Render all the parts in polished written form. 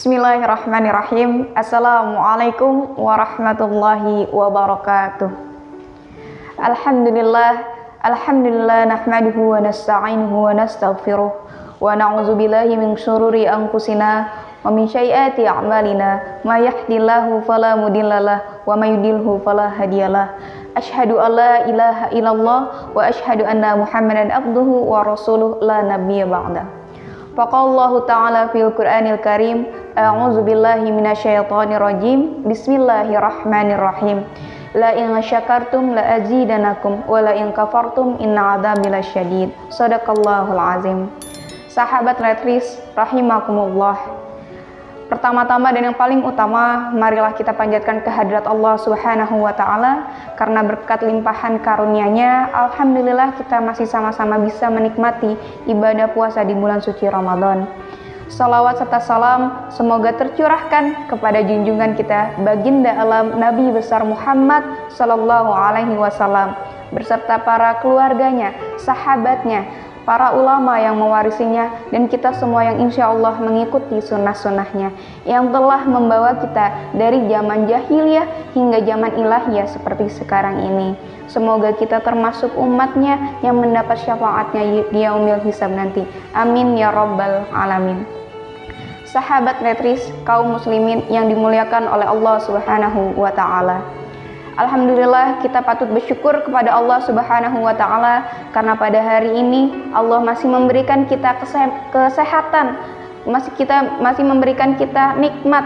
Bismillahirrahmanirrahim. Assalamualaikum warahmatullahi wabarakatuh. Alhamdulillah nahmaduhu wa nasta'inuhu wa nastaghfiruh wa na'udzu billahi min syururi anfusina wa min sayyiati a'malina may yahdihillahu fala mudhillalah wa may yudhlilhu fala hadiyalah. Asyhadu an la ilaha illallah wa asyhadu anna Muhammadan abduhu wa rasuluh la nabiyya ba'da. Faqallahu ta'ala fil Qur'anil Karim, a'udzu billahi minasyaitonir rajim. Bismillahirrahmanirrahim. La in syakartum la azidanakum wa la in kafartum inna 'adzabi lasyadid. Shadaqallahul azim. Sahabat Letris rahimakumullah. Pertama-tama dan yang paling utama, marilah kita panjatkan kehadirat Allah Subhanahu wa taala karena berkat limpahan karunia-Nya, alhamdulillah kita masih sama-sama bisa menikmati ibadah puasa di bulan suci Ramadan. Salawat serta salam semoga tercurahkan kepada junjungan kita baginda alam Nabi besar Muhammad sallallahu alaihi wasallam beserta para keluarganya, sahabatnya, para ulama yang mewarisinya, dan kita semua yang insya Allah mengikuti sunnah-sunnahnya yang telah membawa kita dari zaman jahiliyah hingga zaman ilahiyah seperti sekarang ini. Semoga kita termasuk umatnya yang mendapat syafaatnya di yaumil hisab nanti. Amin ya rabbal alamin. Sahabat Letris, kaum muslimin yang dimuliakan oleh Allah Subhanahu wa taala. Alhamdulillah kita patut bersyukur kepada Allah Subhanahu wa taala karena pada hari ini Allah masih memberikan kita kesehatan, masih memberikan kita nikmat,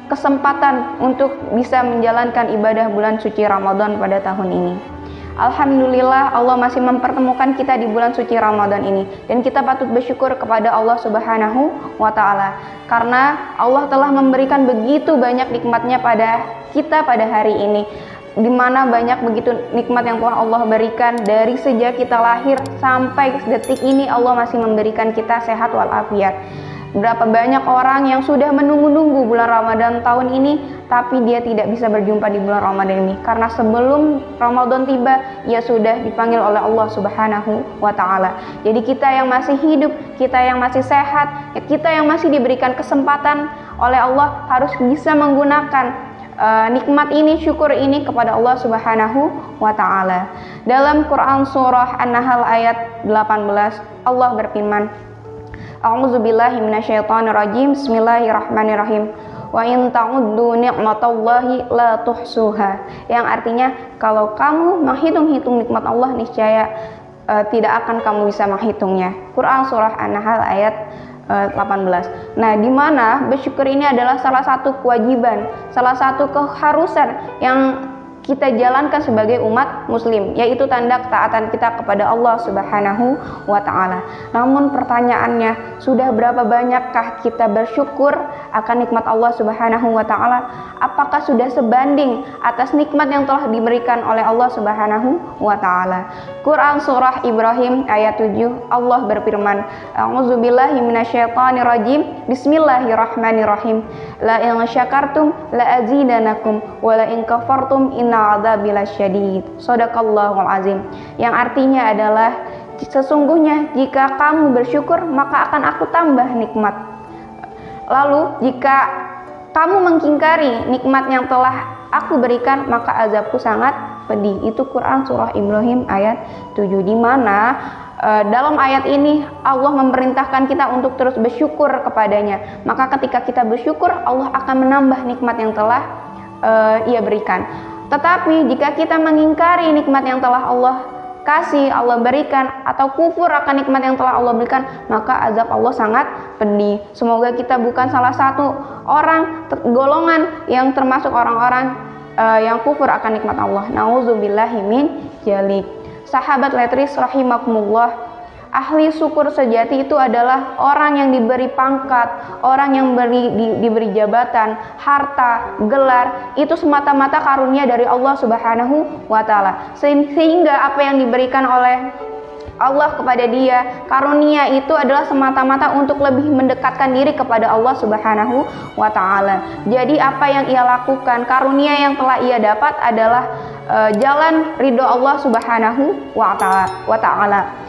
kesempatan untuk bisa menjalankan ibadah bulan suci Ramadan pada tahun ini. Alhamdulillah Allah masih mempertemukan kita di bulan suci Ramadan ini, dan kita patut bersyukur kepada Allah Subhanahu wa taala karena Allah telah memberikan begitu banyak nikmatnya pada kita pada hari ini, di mana banyak begitu nikmat yang telah Allah berikan dari sejak kita lahir sampai detik ini. Allah masih memberikan kita sehat walafiat. Berapa banyak orang yang sudah menunggu-nunggu bulan Ramadan tahun ini, tapi dia tidak bisa berjumpa di bulan Ramadan ini karena sebelum Ramadan tiba ia sudah dipanggil oleh Allah Subhanahu wa taala. Jadi kita yang masih hidup, kita yang masih sehat, kita yang masih diberikan kesempatan oleh Allah harus bisa menggunakan nikmat ini, syukur ini kepada Allah Subhanahu wa taala. Dalam Quran surah An-Nahl ayat 18 Allah berfirman, A'udzubillahi minasyaitonirrajim. Bismillahirrahmanirrahim. Wa in ta'uddu ni'matallahi la tuhsuha. Yang artinya kalau kamu menghitung-hitung nikmat Allah niscaya tidak akan kamu bisa menghitungnya. Quran surah An-Nahl ayat 18. Nah, di mana bersyukur ini adalah salah satu kewajiban, salah satu keharusan yang kita jalankan sebagai umat muslim, yaitu tanda ketaatan kita kepada Allah Subhanahu wa taala. Namun pertanyaannya, sudah berapa banyakkah kita bersyukur akan nikmat Allah Subhanahu wa taala? Apakah sudah sebanding atas nikmat yang telah diberikan oleh Allah Subhanahu wa taala? Quran surah Ibrahim ayat 7 Allah berfirman, A'udzubillahi minasyaitonirrajim. Bismillahirrahmanirrahim. La in syakartum la azidanakum wa la in kafartum inna 'adzabi lasyadid. Shadaqallahul azim. Yang artinya adalah sesungguhnya jika kamu bersyukur maka akan aku tambah nikmat. Lalu jika kamu mengingkari nikmat yang telah aku berikan maka azabku sangat pedih. Itu Quran surah Ibrahim ayat 7, di mana dalam ayat ini Allah memerintahkan kita untuk terus bersyukur kepadanya. Maka ketika kita bersyukur Allah akan menambah nikmat yang telah Ia berikan. Tetapi jika kita mengingkari nikmat yang telah Allah kasih, Allah berikan, atau kufur akan nikmat yang telah Allah berikan, maka azab Allah sangat pedih. Semoga kita bukan salah satu orang golongan yang termasuk orang-orang yang kufur akan nikmat Allah. Nauzubillahi min dzalik. Sahabat Letris rahimakumullah, ahli syukur sejati itu adalah orang yang diberi pangkat, orang yang diberi jabatan, harta, gelar, itu semata-mata karunia dari Allah Subhanahu wa taala. Sehingga apa yang diberikan oleh Allah kepada dia, karunia itu adalah semata-mata untuk lebih mendekatkan diri kepada Allah Subhanahu wa taala. Jadi apa yang ia lakukan, karunia yang telah ia dapat adalah jalan ridho Allah Subhanahu wa taala.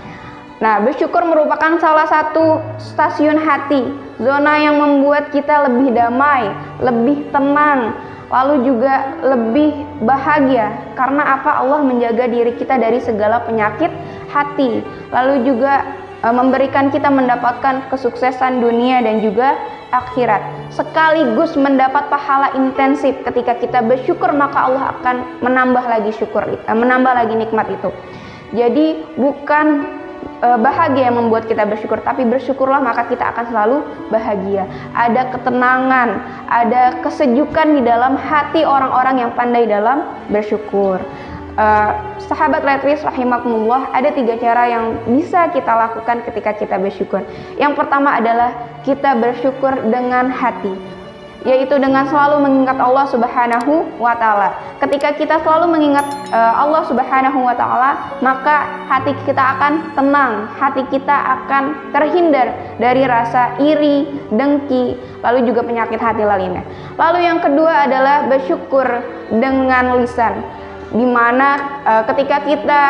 Nah, bersyukur merupakan salah satu stasiun hati, zona yang membuat kita lebih damai, lebih tenang, lalu juga lebih bahagia. Karena apa? Allah menjaga diri kita dari segala penyakit hati, lalu juga memberikan kita mendapatkan kesuksesan dunia dan juga akhirat, sekaligus mendapat pahala intensif. Ketika kita bersyukur, maka Allah akan menambah lagi menambah lagi nikmat itu. Jadi bukan bahagia yang membuat kita bersyukur, tapi bersyukurlah maka kita akan selalu bahagia. Ada ketenangan, ada kesejukan di dalam hati orang-orang yang pandai dalam bersyukur. Sahabat Letris rahimakumullah, ada 3 cara yang bisa kita lakukan ketika kita bersyukur. Yang pertama adalah kita bersyukur dengan hati, yaitu dengan selalu mengingat Allah Subhanahu wa Ta'ala. Ketika kita selalu mengingat Allah Subhanahu wa Ta'ala, maka hati kita akan tenang, hati kita akan terhindar dari rasa iri, dengki, lalu juga penyakit hati lainnya. Lalu yang kedua adalah bersyukur dengan lisan, di mana ketika kita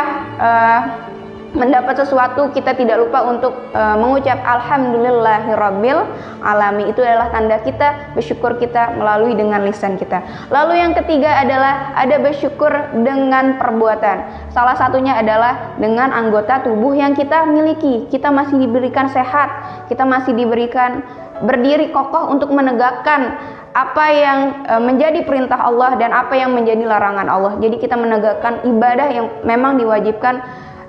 mendapat sesuatu, kita tidak lupa untuk mengucap alhamdulillahirabbil alamin. Itu adalah tanda kita bersyukur kita melalui dengan lisan kita. Lalu yang ketiga adalah ada bersyukur dengan perbuatan. Salah satunya adalah dengan anggota tubuh yang kita miliki. Kita masih diberikan sehat, kita masih diberikan berdiri kokoh untuk menegakkan apa yang menjadi perintah Allah dan apa yang menjadi larangan Allah. Jadi kita menegakkan ibadah yang memang diwajibkan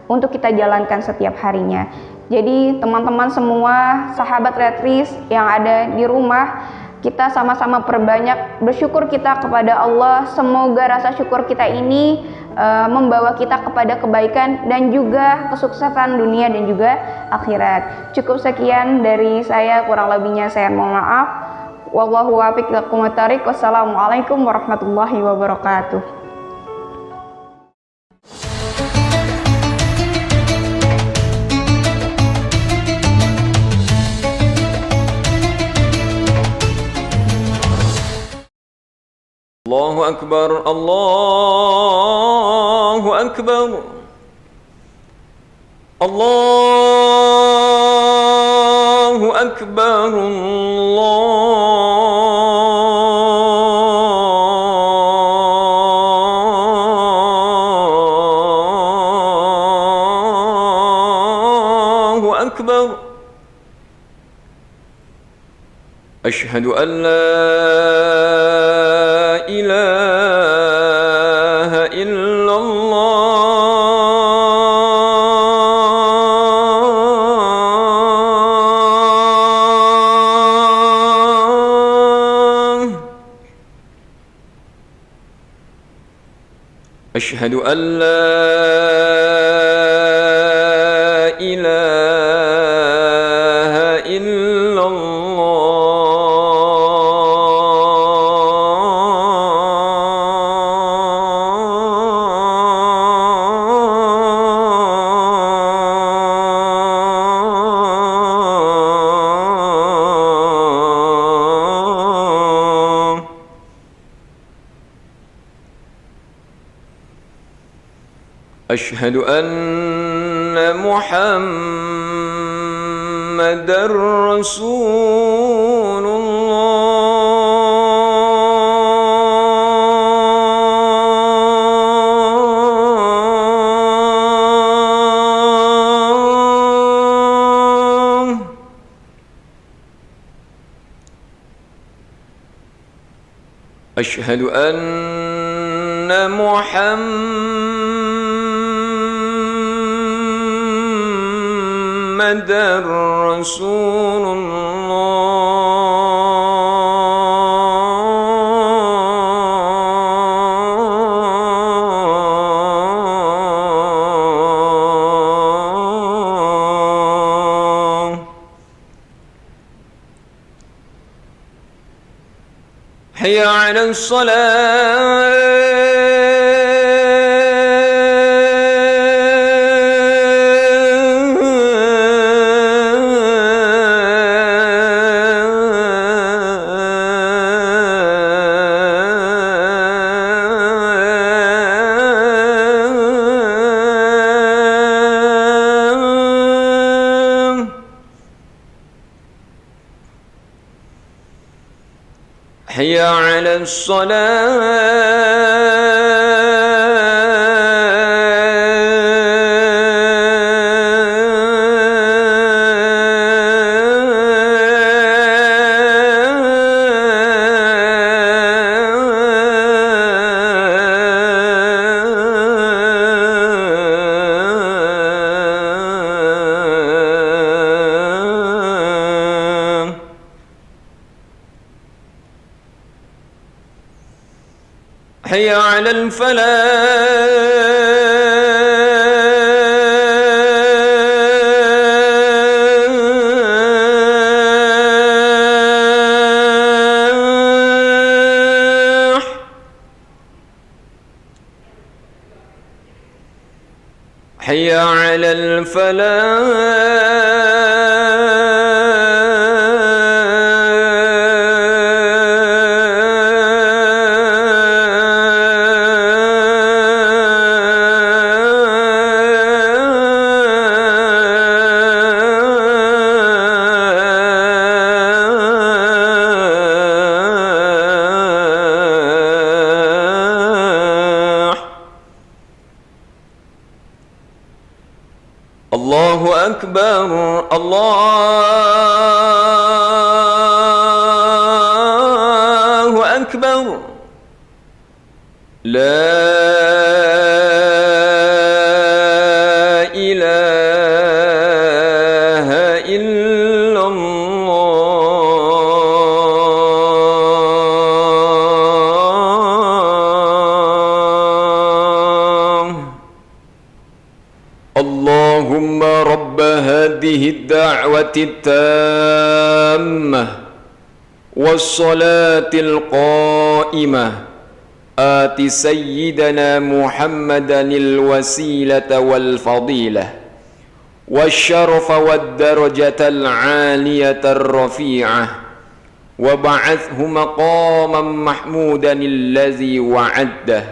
untuk kita jalankan setiap harinya. Jadi teman-teman semua, sahabat Letris yang ada di rumah, kita sama-sama perbanyak bersyukur kita kepada Allah. Semoga rasa syukur kita ini membawa kita kepada kebaikan dan juga kesuksesan dunia dan juga akhirat. Cukup sekian dari saya, kurang lebihnya saya mohon maaf. Wallahu waffiq lakum thariq. Wassalamualaikum warahmatullahi wabarakatuh. Allahu Akbar, Allahu Akbar, Allahu Akbar, Allahu Akbar. Asyhadu an la ilaha illallah. Asyhadu an la ilaha illallah. Asyhadu anna Muhammadar Rasulullah. Asyhadu anna Muhammadar Rasulullah. Hayya 'alas salat. حي على الصلاة حي على الفلاح حي على الفلاح الله أكبر الله أكبر لا إله إلا الله اللهم رب هذه الدعوة التامة والصلاة القائمة آت سيدنا محمدا الوسيلة والفضيلة والشرف والدرجة العالية الرفيعة وبعثه مقاما محمودا الذي وعده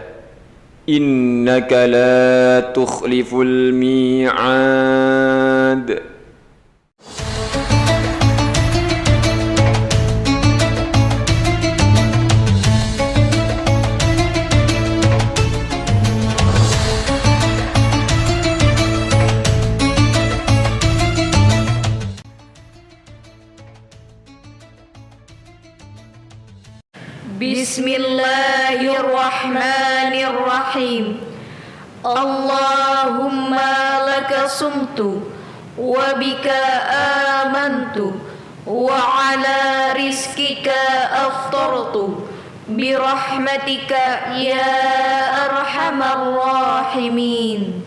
إنك لا تخلف الميعاد. بسم الله الرحمن الرحيم اللهم لك صمت وبك آمنت وعلى رزقك أفطرت برحمتك يا أرحم الراحمين.